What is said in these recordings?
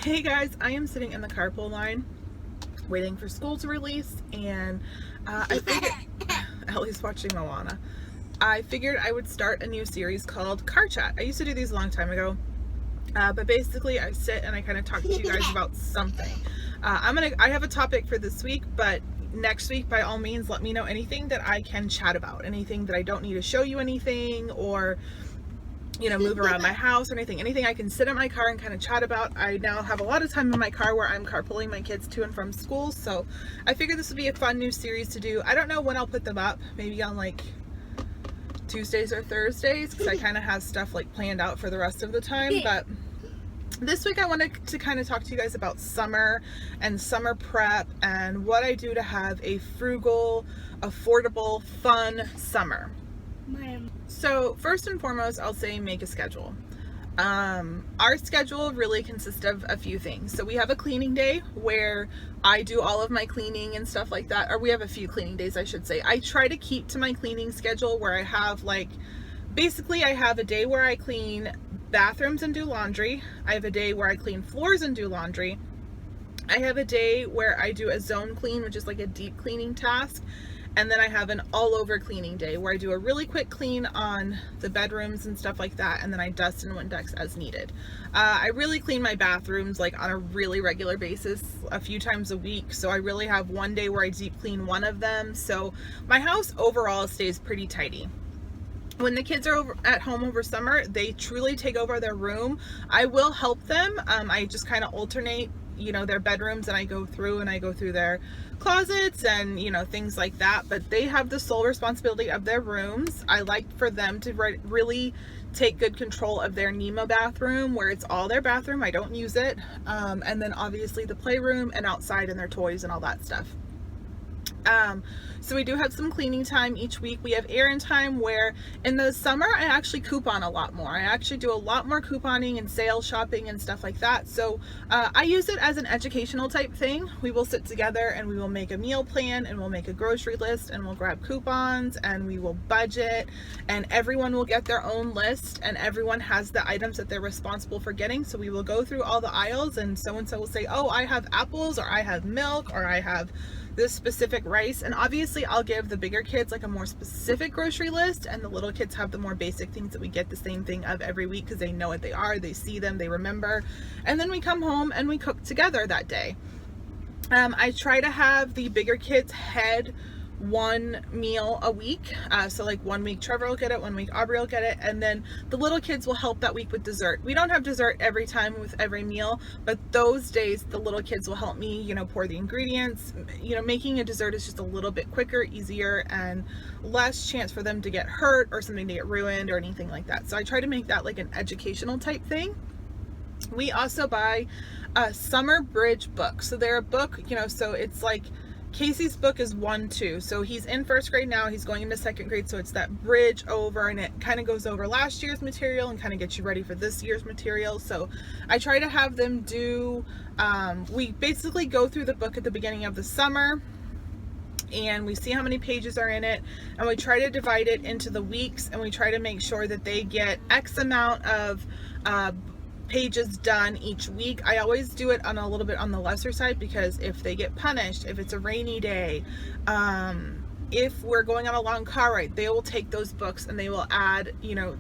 Hey guys, I am sitting in the carpool line waiting for school to release, and I figured Ellie's watching Moana. I figured I would start a new series called Car Chat. I used to do these a long time ago, but basically I sit and I kind of talk to you guys about something. I have a topic for this week, but next week, by all means, let me know anything that I can chat about, anything that I don't need to show you anything, or move around my house or anything I can sit in my car and kind of chat about. I now have a lot of time in my car where I'm carpooling my kids to and from school, so I figured this would be a fun new series to do. I don't know when I'll put them up, maybe on like Tuesdays or Thursdays, because I kind of have stuff like planned out for the rest of the time. But this week I wanted to kind of talk to you guys about summer and summer prep and what I do to have a frugal, affordable, fun summer. So first and foremost, I'll say make a schedule. Our schedule really consists of a few things. So we have a cleaning day where I do all of my cleaning and stuff like that, or we have a few cleaning days, I should say. I try to keep to my cleaning schedule where I have basically I have a day where I clean bathrooms and do laundry. I have a day where I clean floors and do laundry. I have a day where I do a zone clean, which is like a deep cleaning task. And then I have an all over cleaning day where I do a really quick clean on the bedrooms and stuff like that. And then I dust and Windex as needed. I really clean my bathrooms like on a really regular basis, a few times a week. So I really have one day where I deep clean one of them. So my house overall stays pretty tidy. When the kids are at home over summer, they truly take over their room. I will help them. I just kind of alternate their bedrooms, and I go through their closets and things like that, but they have the sole responsibility of their rooms. I like for them to really take good control of their Nemo bathroom, where it's all their bathroom. I don't use it. And then obviously the playroom and outside and their toys and all that stuff. So we do have some cleaning time each week. We have errand time where in the summer I actually coupon a lot more. I actually do a lot more couponing and sale shopping and stuff like that. So I use it as an educational type thing. We will sit together and we will make a meal plan and we'll make a grocery list and we'll grab coupons and we will budget, and everyone will get their own list and everyone has the items that they're responsible for getting. So we will go through all the aisles and so will say, oh, I have apples, or I have milk, or I have this specific rice. And obviously I'll give the bigger kids like a more specific grocery list, and the little kids have the more basic things that we get the same thing of every week because they know what they are, they see them, they remember. And then we come home and we cook together that day. I try to have the bigger kids head one meal a week. So like 1 week Trevor will get it, 1 week Aubrey will get it, and then the little kids will help that week with dessert. We don't have dessert every time with every meal, but those days the little kids will help me, pour the ingredients. Making a dessert is just a little bit quicker, easier, and less chance for them to get hurt or something to get ruined or anything like that. So I try to make that like an educational type thing. We also buy a summer bridge book. So they're a book, so it's like Casey's book is 1-2. So he's in first grade now, he's going into second grade. So it's that bridge over, and it kind of goes over last year's material and kind of gets you ready for this year's material. So I try to have them do, we basically go through the book at the beginning of the summer and we see how many pages are in it, and we try to divide it into the weeks, and we try to make sure that they get X amount of pages done each week. I always do it on a little bit on the lesser side, because if they get punished, if it's a rainy day, if we're going on a long car ride, they will take those books and they will add,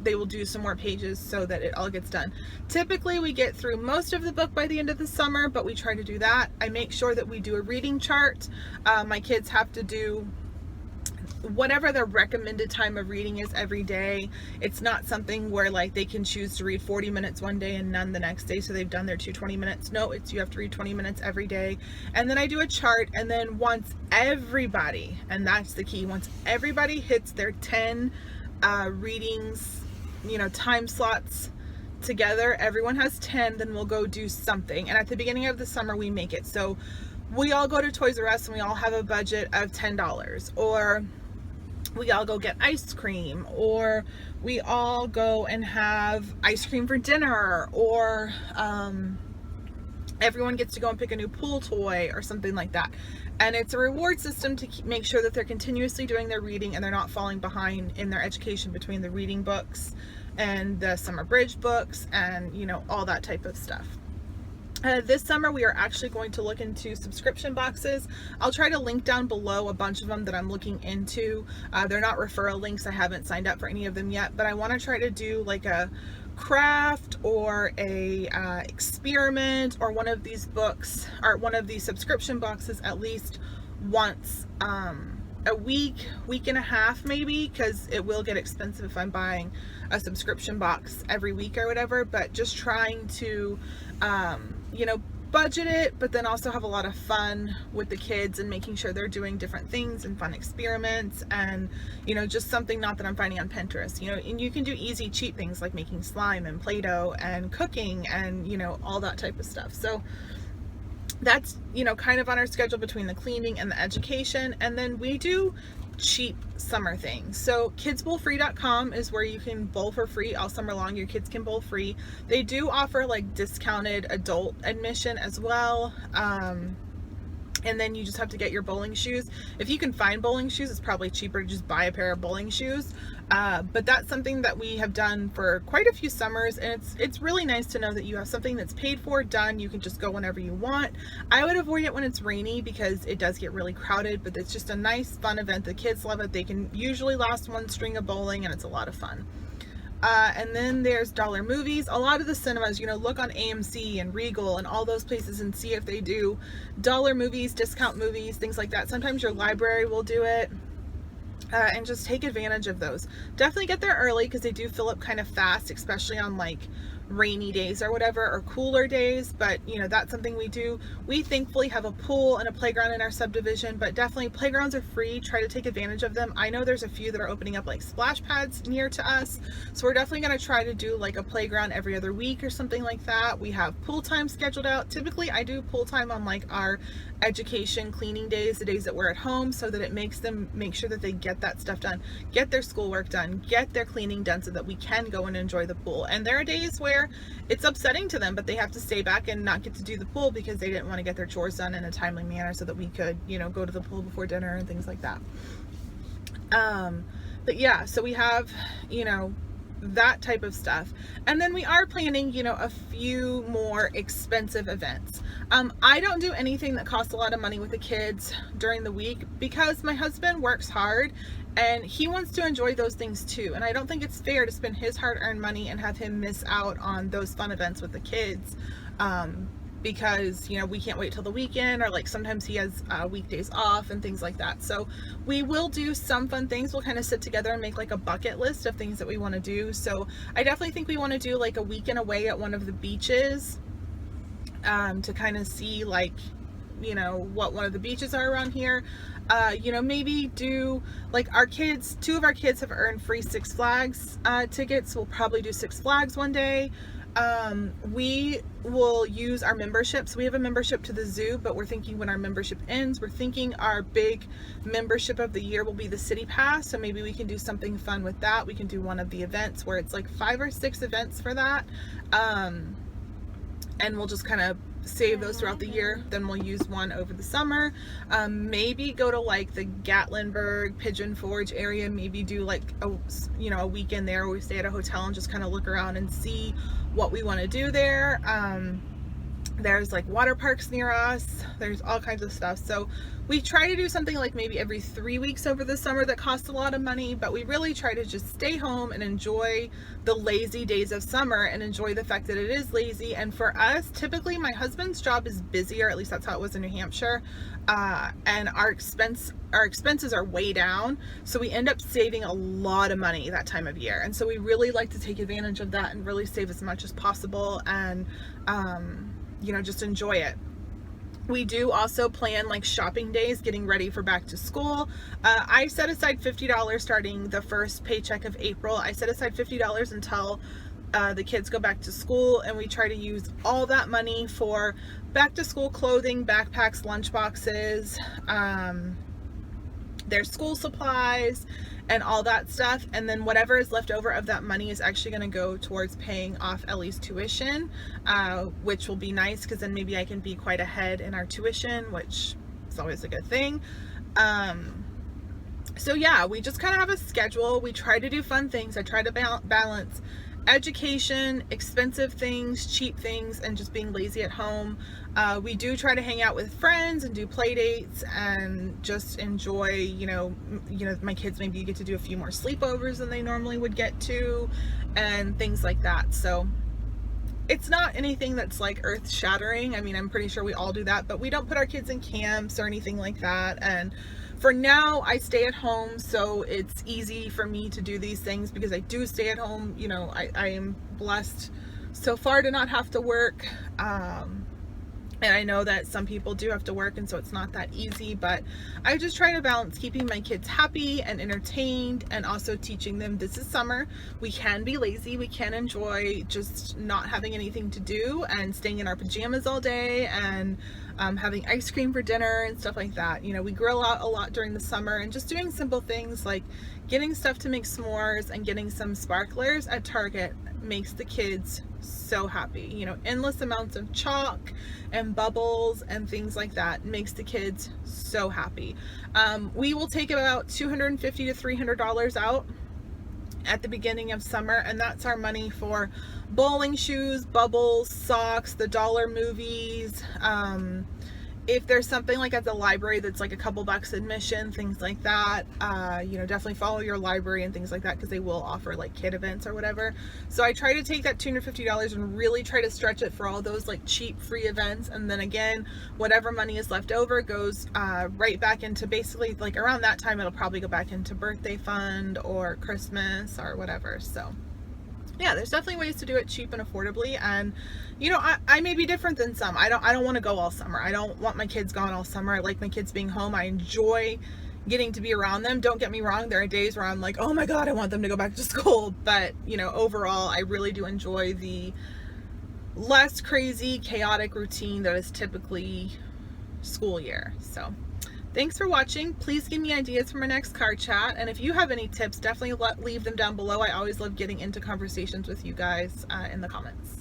they will do some more pages so that it all gets done. Typically we get through most of the book by the end of the summer, but we try to do that. I make sure that we do a reading chart. My kids have to do whatever their recommended time of reading is every day. It's not something where like they can choose to read 40 minutes one day and none the next day, so they've done their 20 minutes. No, it's you have to read 20 minutes every day. And then I do a chart, and then once everybody, and that's the key, once everybody hits their 10 readings, time slots together, everyone has 10, then we'll go do something. And at the beginning of the summer we make it so we all go to Toys R Us and we all have a budget of $10, or we all go get ice cream, or we all go and have ice cream for dinner, or everyone gets to go and pick a new pool toy or something like that. And it's a reward system to make sure that they're continuously doing their reading and they're not falling behind in their education between the reading books and the summer bridge books and all that type of stuff. This summer we are actually going to look into subscription boxes. I'll try to link down below a bunch of them that I'm looking into. They're not referral links. I haven't signed up for any of them yet, but I want to try to do like a craft or a experiment or one of these books or one of these subscription boxes at least once a week and a half maybe, because it will get expensive if I'm buying a subscription box every week or whatever, but just trying to you know, budget it, but then also have a lot of fun with the kids and making sure they're doing different things and fun experiments, and you know, just something not that I'm finding on Pinterest, you know. And you can do easy cheap things like making slime and Play-Doh and cooking and, you know, all that type of stuff. So that's, you know, kind of on our schedule between the cleaning and the education. And then we do cheap summer things. So kidsbowlfree.com is where you can bowl for free all summer long. Your kids can bowl free. They do offer like discounted adult admission as well. And then you just have to get your bowling shoes. If you can find bowling shoes, it's probably cheaper to just buy a pair of bowling shoes. But that's something that we have done for quite a few summers, and it's really nice to know that you have something that's paid for, done. You can just go whenever you want. I would avoid it when it's rainy because it does get really crowded, but it's just a nice, fun event. The kids love it. They can usually last one string of bowling, and it's a lot of fun. And then there's dollar movies. A lot of the cinemas, you know, look on AMC and Regal and all those places and see if they do dollar movies, discount movies, things like that. Sometimes your library will do it. And just take advantage of those. Definitely get there early because they do fill up kind of fast, especially on like rainy days or whatever, or cooler days. But you know, that's something we do. We thankfully have a pool and a playground in our subdivision, but definitely playgrounds are free. Try to take advantage of them. I know there's a few that are opening up like splash pads near to us, so we're definitely going to try to do like a playground every other week or something like that. We have pool time scheduled out. Typically I do pool time on like our education cleaning days, the days that we're at home, so that it makes them make sure that they get that stuff done, get their schoolwork done, get their cleaning done, so that we can go and enjoy the pool. And there are days where it's upsetting to them, but they have to stay back and not get to do the pool because they didn't want to get their chores done in a timely manner so that we could, you know, go to the pool before dinner and things like that. But yeah, so we have, you know, that type of stuff. And then we are planning, you know, a few more expensive events. I don't do anything that costs a lot of money with the kids during the week because my husband works hard and he wants to enjoy those things too. And I don't think it's fair to spend his hard-earned money and have him miss out on those fun events with the kids. Because, you know, we can't wait till the weekend, or like sometimes he has weekdays off and things like that. So we will do some fun things. We'll kind of sit together and make like a bucket list of things that we want to do. So I definitely think we want to do like a weekend away at one of the beaches, to kind of see like, you know, what one of the beaches are around here. You know, maybe do like our kids, 2 of our kids have earned free Six Flags tickets. We'll probably do Six Flags one day. We will use our memberships. We have a membership to the zoo, but we're thinking when our membership ends, we're thinking our big membership of the year will be the city pass. So maybe we can do something fun with that. We can do one of the events where it's like 5 or 6 events for that. And we'll just kind of save those throughout the year. Then we'll use one over the summer. Maybe go to like the Gatlinburg, Pigeon Forge area. Maybe do like a, you know, a weekend there where we stay at a hotel and just kind of look around and see what we want to do there. There's like water parks near us. There's all kinds of stuff. So we try to do something like maybe every 3 weeks over the summer that costs a lot of money, but we really try to just stay home and enjoy the lazy days of summer and enjoy the fact that it is lazy. And for us, typically my husband's job is busier, at least that's how it was in New Hampshire. And our expenses are way down. So we end up saving a lot of money that time of year. And so we really like to take advantage of that and really save as much as possible and, you know, just enjoy it. We do also plan like shopping days, getting ready for back to school. I set aside $50 starting the first paycheck of April. I set aside $50 until the kids go back to school, and we try to use all that money for back to school clothing, backpacks, lunch boxes, their school supplies and all that stuff. And then whatever is left over of that money is actually going to go towards paying off Ellie's tuition, which will be nice because then maybe I can be quite ahead in our tuition, which is always a good thing. So yeah, we just kind of have a schedule. We try to do fun things. I try to balance education, expensive things, cheap things, and just being lazy at home. We do try to hang out with friends and do play dates and just enjoy, my kids maybe get to do a few more sleepovers than they normally would get to, and things like that. So it's not anything that's like earth shattering. I mean, I'm pretty sure we all do that, but we don't put our kids in camps or anything like that. And for now, I stay at home, so it's easy for me to do these things because I do stay at home. I am blessed so far to not have to work. And I know that some people do have to work, and so it's not that easy, but I just try to balance keeping my kids happy and entertained and also teaching them this is summer. We can be lazy. We can enjoy just not having anything to do and staying in our pajamas all day and having ice cream for dinner and stuff like that. We grill out a lot during the summer, and just doing simple things like getting stuff to make s'mores and getting some sparklers at Target makes the kids so happy. Endless amounts of chalk and bubbles and things like that makes the kids so happy. We will take about $250 to $300 out at the beginning of summer, and that's our money for bowling shoes, bubbles, socks, the dollar movies. If there's something like at the library that's like a couple bucks admission, things like that, definitely follow your library and things like that, because they will offer like kid events or whatever. So I try to take that $250 and really try to stretch it for all those like cheap free events, and then again, whatever money is left over goes right back into, basically like around that time it'll probably go back into birthday fund or Christmas or whatever. So yeah, there's definitely ways to do it cheap and affordably. And I may be different than some. I don't want to go all summer. I don't want my kids gone all summer. I like my kids being home. I enjoy getting to be around them. Don't get me wrong, there are days where I'm like, oh my god, I want them to go back to school. But overall, I really do enjoy the less crazy, chaotic routine that is typically school year. So thanks for watching. Please give me ideas for my next car chat, and if you have any tips, definitely leave them down below. I always love getting into conversations with you guys in the comments.